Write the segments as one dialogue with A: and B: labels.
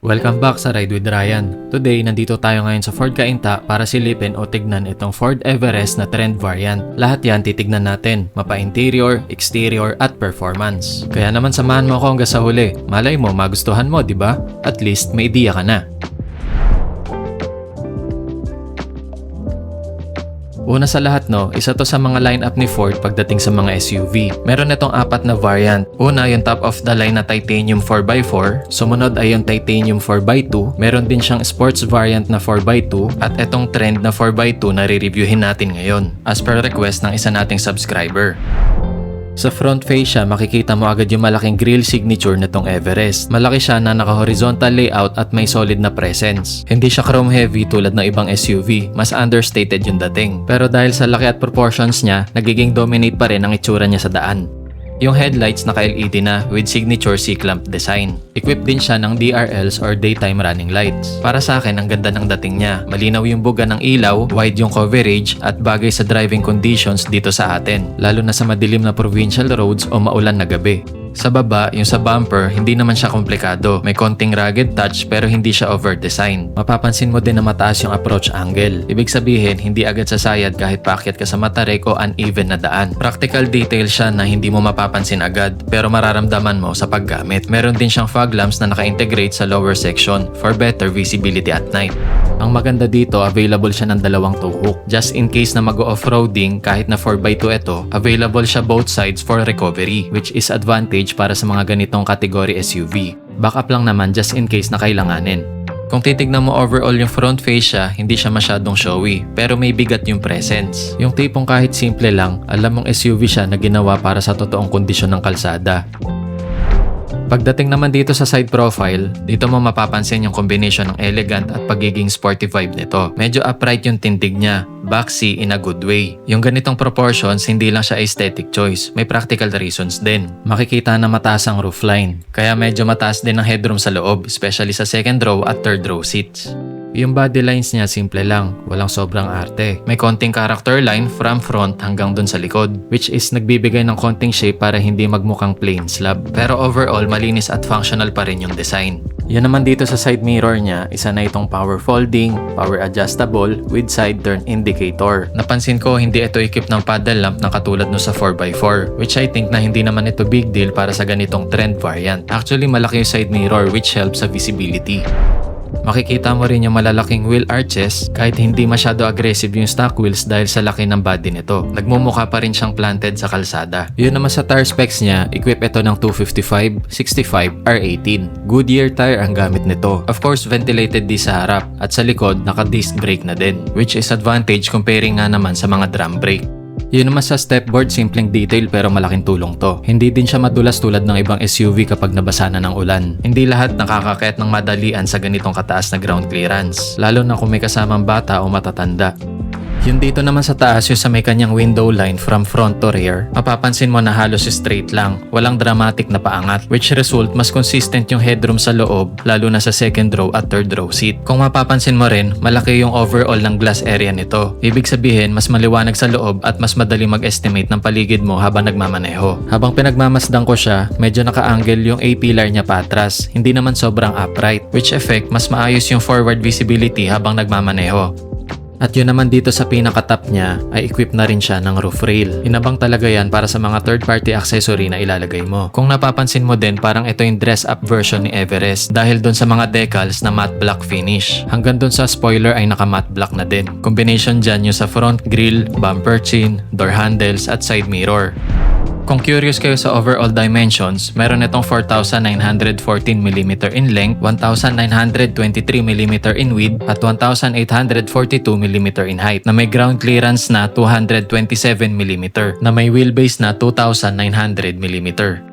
A: Welcome back sa Ride with Ryan. Today, nandito tayo ngayon sa Ford Cainta para silipin o tignan itong Ford Everest na trend variant. Lahat yan titignan natin, mapa interior, exterior at performance. Kaya naman samahan mo ako hanggang sa huli. Malay mo, magustuhan mo, di ba? At least may idea ka na. Una sa lahat isa to sa mga lineup ni Ford pagdating sa mga SUV. Meron itong apat na variant. Una yung top of the line na titanium 4x4, sumunod ay yung titanium 4x2, meron din siyang sports variant na 4x2, at itong trend na 4x2 na re-reviewin natin ngayon, as per request ng isa nating subscriber. Sa front fascia, makikita mo agad yung malaking grille signature nitong Everest. Malaki siya na naka-horizontal layout at may solid na presence. Hindi siya chrome heavy tulad ng ibang SUV, mas understated yung dating. Pero dahil sa laki at proportions niya, nagiging dominate pa rin ang itsura niya sa daan. Yung headlights naka-LED na with signature C-clamp design. Equipped din siya ng DRLs or daytime running lights. Para sa akin, ang ganda ng dating niya. Malinaw yung buga ng ilaw, wide yung coverage, at bagay sa driving conditions dito sa atin. Lalo na sa madilim na provincial roads o maulan na gabi. Sa baba, yung sa bumper, hindi naman siya komplikado. May konting rugged touch pero hindi siya over-design. Mapapansin mo din na mataas yung approach angle. Ibig sabihin, hindi agad sasayad kahit paakyat ka sa matarik o uneven na daan. Practical detail siya na hindi mo mapapansin agad pero mararamdaman mo sa paggamit. Meron din siyang fog lamps na naka-integrate sa lower section for better visibility at night. Ang maganda dito, available siya ng dalawang tuhok. Just in case na mag-off-roading, kahit na 4x2 ito, available siya both sides for recovery, which is advantage para sa mga ganitong category SUV. Backup lang naman just in case na kailanganin. Kung titignan mo overall yung front fascia, hindi siya masyadong showy, pero may bigat yung presence. Yung tipong kahit simple lang, alam mong SUV siya na ginawa para sa totoong kondisyon ng kalsada. Pagdating naman dito sa side profile, dito mo mapapansin yung combination ng elegant at pagiging sporty vibe nito. Medyo upright yung tindig niya, boxy in a good way. Yung ganitong proportions, hindi lang siya aesthetic choice, may practical reasons din. Makikita na mataas ang roofline, kaya medyo mataas din ang headroom sa loob, especially sa second row at third row seats. Yung body lines niya simple lang, walang sobrang arte. May konting character line from front hanggang dun sa likod, which is nagbibigay ng konting shape para hindi magmukhang plain slab. Pero overall, malinis at functional pa rin yung design. Yan naman dito sa side mirror niya, isa na itong power folding, power adjustable with side turn indicator. Napansin ko hindi ito equipped ng paddle lamp na katulad no sa 4x4, which I think na hindi naman ito big deal para sa ganitong trend variant. Actually, malaki yung side mirror which helps sa visibility. Makikita mo rin yung malalaking wheel arches kahit hindi masyado aggressive yung stock wheels dahil sa laki ng body nito. Nagmumukha pa rin siyang planted sa kalsada. Yun naman sa tire specs niya, equip ito ng 255, 65, R18. Goodyear tire ang gamit nito. Of course, ventilated di sa harap at sa likod naka-disc brake na din, which is advantage comparing nga naman sa mga drum brake. Yun naman sa stepboard, simpleng detail pero malaking tulong to. Hindi din siya madulas tulad ng ibang SUV kapag nabasa na ng ulan. Hindi lahat nakakakayat ng madalian sa ganitong kataas na ground clearance, lalo na kung may kasamang bata o matatanda. Yung dito naman sa taas, yung sa may kanyang window line from front to rear, mapapansin mo na halos straight lang, walang dramatic na paangat, which result mas consistent yung headroom sa loob, lalo na sa second row at third row seat. Kung mapapansin mo rin, malaki yung overall ng glass area nito. Ibig sabihin, mas maliwanag sa loob at mas madali mag-estimate ng paligid mo habang nagmamaneho. Habang pinagmamasdan ko siya, medyo naka-angle yung A-pillar niya patras, hindi naman sobrang upright, which effect mas maayos yung forward visibility habang nagmamaneho. At yun naman dito sa pinaka-top niya ay equip na rin siya ng roof rail. Inabang talaga yan para sa mga third-party accessory na ilalagay mo. Kung napapansin mo din, parang ito yung dress-up version ni Everest dahil dun sa mga decals na matte black finish. Hanggang dun sa spoiler ay naka-matte black na din. Combination dyan yung sa front grille, bumper chin, door handles at side mirror. Kung curious kayo sa overall dimensions, meron itong 4,914mm in length, 1,923mm in width, at 1,842mm in height na may ground clearance na 227mm na may wheelbase na 2,900mm.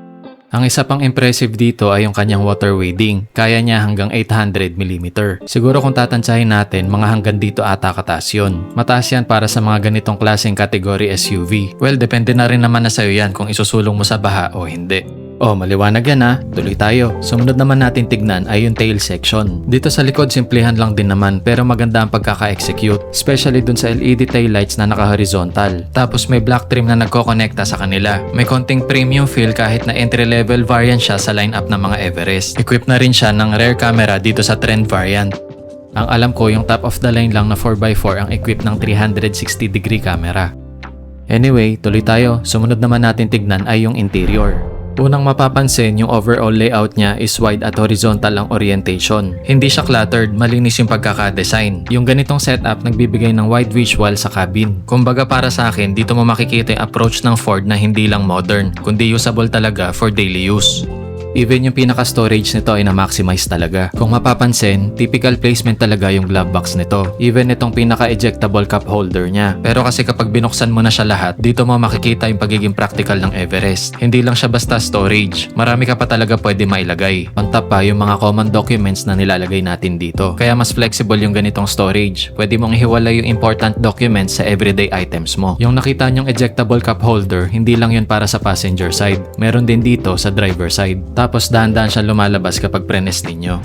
A: Ang isa pang impressive dito ay yung kanyang water wading. Kaya niya hanggang 800mm. Siguro kung tatantsahin natin, mga hanggang dito ata kataas yun. Mataas yan para sa mga ganitong klaseng category SUV. Well, depende na rin naman na sa'yo yan kung isusulong mo sa baha o hindi. Oh, maliwanag yan ha. Tuloy tayo. Sumunod naman natin tignan ay yung tail section. Dito sa likod, simplihan lang din naman pero maganda ang pagkaka-execute. Especially dun sa LED tail lights na naka-horizontal. Tapos may black trim na nagko-connecta sa kanila. May konting premium feel kahit na entry-level variant siya sa lineup ng mga Everest. Equipped na rin siya ng rear camera dito sa trend variant. Ang alam ko, yung top of the line lang na 4x4 ang equipped ng 360-degree camera. Anyway, tuloy tayo. Sumunod naman natin tignan ay yung interior. Unang mapapansin, yung overall layout niya is wide at horizontal ang orientation. Hindi siya cluttered, malinis yung pagkaka-design. Yung ganitong setup nagbibigay ng wide visual sa cabin. Kumbaga para sa akin, dito mo makikita yung approach ng Ford na hindi lang modern, kundi usable talaga for daily use. Even yung pinaka-storage nito ay na-maximize talaga. Kung mapapansin, typical placement talaga yung glove box nito. Even itong pinaka-ejectable cup holder niya. Pero kasi kapag binuksan mo na siya lahat, dito mo makikita yung pagiging practical ng Everest. Hindi lang siya basta storage. Marami ka pa talaga pwede mailagay. On top pa yung mga common documents na nilalagay natin dito. Kaya mas flexible yung ganitong storage. Pwede mong ihiwalay yung important documents sa everyday items mo. Yung nakita nyong ejectable cup holder, hindi lang yun para sa passenger side. Meron din dito sa driver side. Tapos dahan-dahan siya lumalabas kapag prenes ninyo.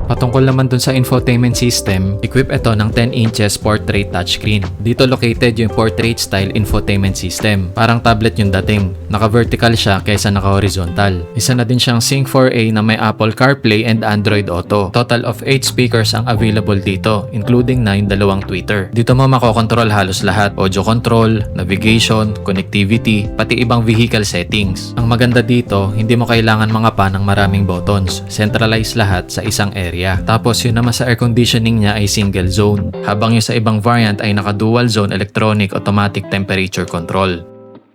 A: Patungkol naman dun sa infotainment system, equip ito ng 10 inches portrait touchscreen. Dito located yung portrait style infotainment system. Parang tablet yung dating. Naka-vertical siya kaysa naka-horizontal. Isa na din siyang Sync 4A na may Apple CarPlay and Android Auto. Total of 8 speakers ang available dito, including na yung dalawang tweeter. Dito mo makokontrol halos lahat. Audio control, navigation, connectivity, pati ibang vehicle settings. Ang maganda dito, hindi mo kailangan mga pa ng maraming buttons. Centralize lahat sa isang area. Tapos yun naman sa air conditioning niya ay single zone. Habang yung sa ibang variant ay naka-dual zone electronic automatic temperature control.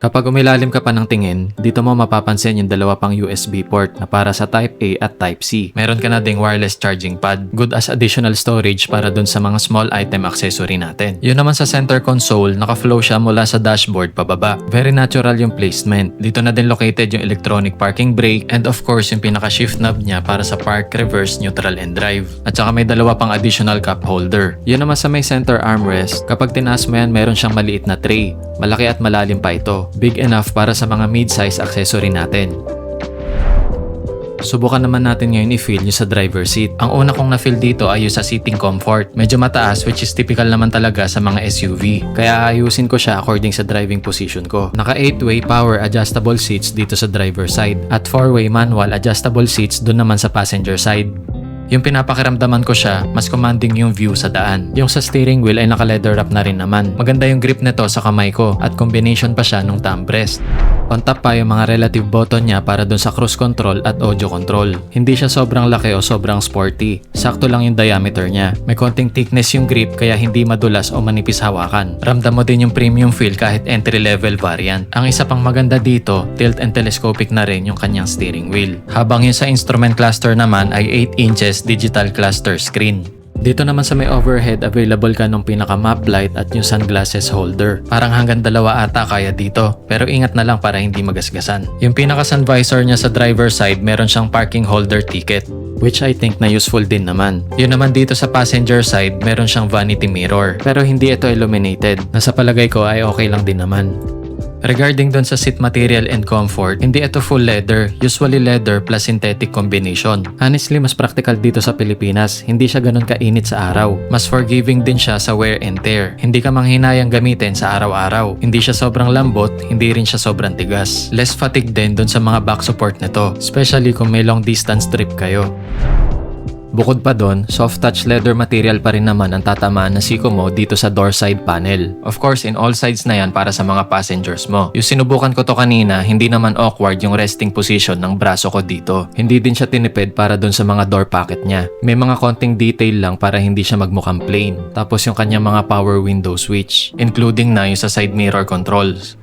A: Kapag umilalim ka pa ng tingin, dito mo mapapansin yung dalawa pang USB port na para sa Type A at Type C. Meron ka na ding wireless charging pad. Good as additional storage para dun sa mga small item accessory natin. Yun naman sa center console, naka-flow siya mula sa dashboard pababa. Very natural yung placement. Dito na din located yung electronic parking brake and of course yung pinaka-shift knob niya para sa park, reverse, neutral, and drive. At saka may dalawa pang additional cup holder. Yun naman sa may center armrest, kapag tinaas mo yan, meron siyang maliit na tray. Malaki at malalim pa ito. Big enough para sa mga mid-size accessory natin. Subukan naman natin ngayon i-feel yung sa driver seat. Ang una kong na-feel dito ay yung sa seating comfort. Medyo mataas which is typical naman talaga sa mga SUV. Kaya ayusin ko siya according sa driving position ko. Naka 8-way power adjustable seats dito sa driver side. At 4-way manual adjustable seats dun naman sa passenger side. Yung pinapakiramdaman ko siya, mas commanding yung view sa daan. Yung sa steering wheel ay naka-leather wrap na rin naman. Maganda yung grip nito sa kamay ko at combination pa siya nung thumb rest. On top pa yung mga relative button niya para dun sa cruise control at audio control. Hindi siya sobrang laki o sobrang sporty. Sakto lang yung diameter niya. May konting thickness yung grip kaya hindi madulas o manipis hawakan. Ramdam mo din yung premium feel kahit entry-level variant. Ang isa pang maganda dito, tilt and telescopic na rin yung kanyang steering wheel. Habang yung sa instrument cluster naman ay 8 inches digital cluster screen. Dito naman sa may overhead, available ka nung pinaka map light at yung sunglasses holder. Parang hanggang dalawa ata kaya dito, pero ingat na lang para hindi magasgasan. Yung pinaka sun visor niya sa driver side, meron siyang parking holder ticket, which I think na useful din naman. Yun naman dito sa passenger side, meron siyang vanity mirror, pero hindi ito illuminated. Nasa palagay ko ay okay lang din naman. Regarding dun sa seat material and comfort, hindi ito full leather, usually leather plus synthetic combination. Honestly, mas practical dito sa Pilipinas, hindi siya ganun kainit sa araw. Mas forgiving din siya sa wear and tear. Hindi ka manghinayang gamitin sa araw-araw. Hindi siya sobrang lambot, hindi rin siya sobrang tigas. Less fatigue din dun sa mga back support nito, especially kung may long distance trip kayo. Bukod pa doon, soft touch leather material pa rin naman ang tatamaan na siko mo dito sa door side panel. Of course, in all sides na yan para sa mga passengers mo. Yung sinubukan ko to kanina, hindi naman awkward yung resting position ng braso ko dito. Hindi din siya tinipid para doon sa mga door pocket niya. May mga konting detail lang para hindi siya magmukhang plain. Tapos yung kanyang mga power window switch, including na yung sa side mirror controls.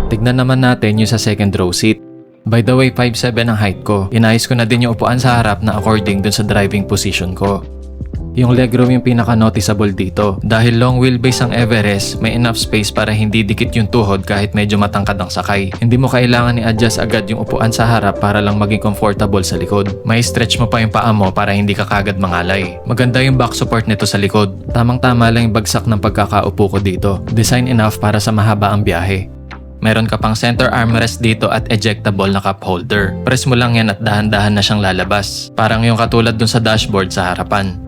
A: Tignan naman natin yung sa second row seat. By the way, 5'7" ang height ko. Inayos ko na din yung upuan sa harap na according dun sa driving position ko. Yung legroom yung pinaka-noticeable dito. Dahil long wheelbase ang Everest, may enough space para hindi dikit yung tuhod kahit medyo matangkad ang sakay. Hindi mo kailangan i-adjust agad yung upuan sa harap para lang maging comfortable sa likod. May stretch mo pa yung paa mo para hindi ka kagad mangalay. Maganda yung back support nito sa likod. Tamang-tama lang yung bagsak ng pagkakaupo ko dito. Design enough para sa mahaba ang biyahe. Meron ka pang center armrest dito at ejectable na cup holder. Press mo lang yan at dahan-dahan na siyang lalabas. Parang yung katulad dun sa dashboard sa harapan.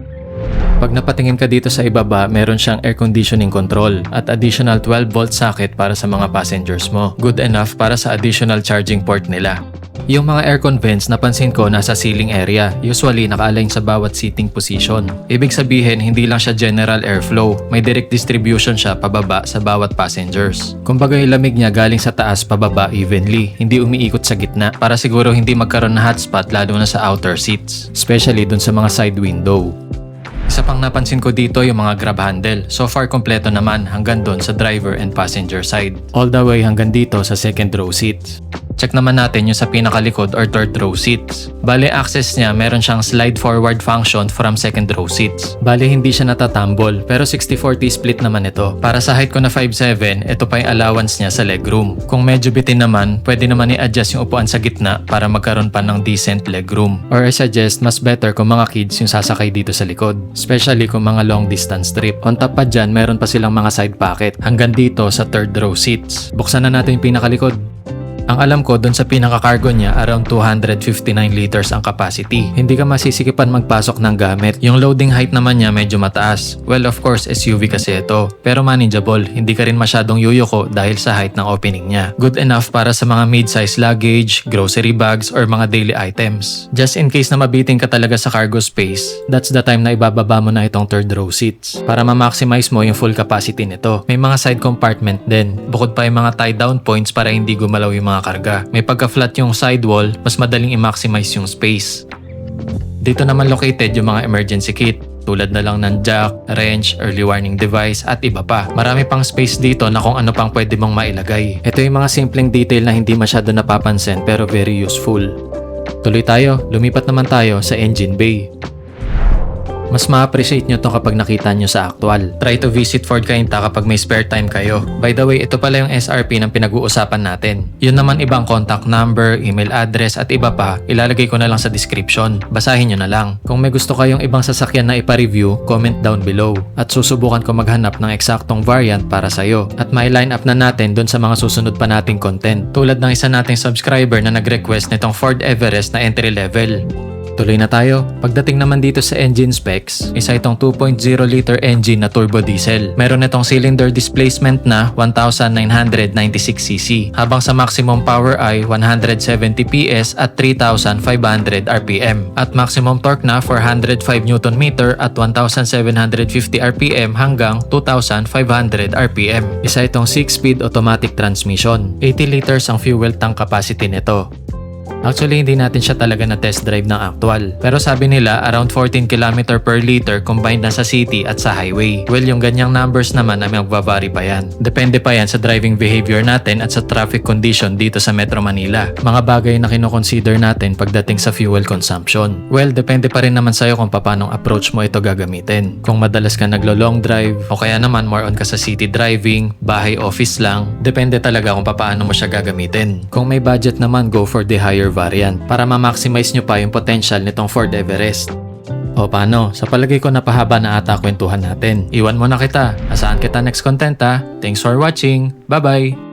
A: Pag napatingin ka dito sa ibaba, meron siyang air conditioning control at additional 12-volt socket para sa mga passengers mo. Good enough para sa additional charging port nila. Yung mga aircon vents napansin ko nasa ceiling area, usually naka-align sa bawat seating position. Ibig sabihin, hindi lang siya general airflow, may direct distribution siya pababa sa bawat passengers. Kumbaga yung lamig niya galing sa taas pababa evenly, hindi umiikot sa gitna para siguro hindi magkaroon na hotspot lalo na sa outer seats, especially dun sa mga side window. Isa pang napansin ko dito yung mga grab handle. So far kompleto naman hanggang doon sa driver and passenger side. All the way hanggang dito sa second row seats. Check naman natin yung sa pinakalikod or third row seats. Bale access niya meron siyang slide forward function from second row seats. Bale hindi siya natatambol pero 60-40 split naman ito. Para sa height ko na 5'7", ito pa yung allowance niya sa legroom. Kung medyo bitin naman, pwede naman i-adjust yung upuan sa gitna para magkaroon pa ng decent legroom. Or I suggest mas better kung mga kids yung sasakay dito sa likod. Especially kung mga long distance trip. On top pa dyan, meron pa silang mga side pocket hanggang dito sa third row seats. Buksan na natin yung pinakalikod. Ang alam ko, doon sa pinaka-cargo niya, around 259 liters ang capacity. Hindi ka masisikipan magpasok ng gamit. Yung loading height naman niya medyo mataas. Well, of course, SUV kasi ito. Pero manageable, hindi ka rin masyadong yuyuko dahil sa height ng opening niya. Good enough para sa mga mid-size luggage, grocery bags, or mga daily items. Just in case na mabitin ka talaga sa cargo space, that's the time na ibababa mo na itong third row seats para ma-maximize mo yung full capacity nito. May mga side compartment din. Bukod pa yung mga tie-down points para hindi gumalaw yung mga karga. May pagka-flat yung sidewall, mas madaling i-maximize yung space. Dito naman located yung mga emergency kit, tulad na lang ng jack, wrench, early warning device at iba pa. Marami pang space dito na kung ano pang pwede mong mailagay. Ito yung mga simpleng detail na hindi masyado napapansin pero very useful. Tuloy tayo, lumipat naman tayo sa engine bay. Mas ma-appreciate nyo to kapag nakita nyo sa actual. Try to visit Ford Cainta kapag may spare time kayo. By the way, ito pala yung SRP ng pinag-uusapan natin. Yun naman ibang contact number, email address at iba pa, ilalagay ko na lang sa description. Basahin nyo na lang. Kung may gusto kayong ibang sasakyan na ipa-review, comment down below. At susubukan ko maghanap ng eksaktong variant para sa'yo. At may line up na natin dun sa mga susunod pa nating content. Tulad ng isa nating subscriber na nag-request nitong Ford Everest na entry level. Tuloy na tayo. Pagdating naman dito sa engine specs, isa itong 2.0 liter engine na turbo diesel. Meron itong cylinder displacement na 1,996cc, habang sa maximum power ay 170 PS at 3,500 RPM, at maximum torque na 405 Nm at 1,750 RPM hanggang 2,500 RPM. Isa itong 6-speed automatic transmission. 80 liters ang fuel tank capacity nito. Actually, hindi natin siya talaga na test drive ng actual. Pero sabi nila, around 14 km per liter combined na sa city at sa highway. Well, yung ganyang numbers naman ay magvavary pa yan. Depende pa yan sa driving behavior natin at sa traffic condition dito sa Metro Manila. Mga bagay na kinoconsider natin pagdating sa fuel consumption. Well, depende pa rin naman sa'yo kung paano approach mo ito gagamitin. Kung madalas ka naglo-long drive, o kaya naman more on ka sa city driving, bahay office lang, depende talaga kung paano mo siya gagamitin. Kung may budget naman, go for the higher variant para ma-maximize nyo pa yung potential nitong Ford Everest. O paano? Sa palagay ko napahaba na ata kwentuhan natin. Iwan mo na kita. Asaan kita next content ha? Thanks for watching. Bye-bye!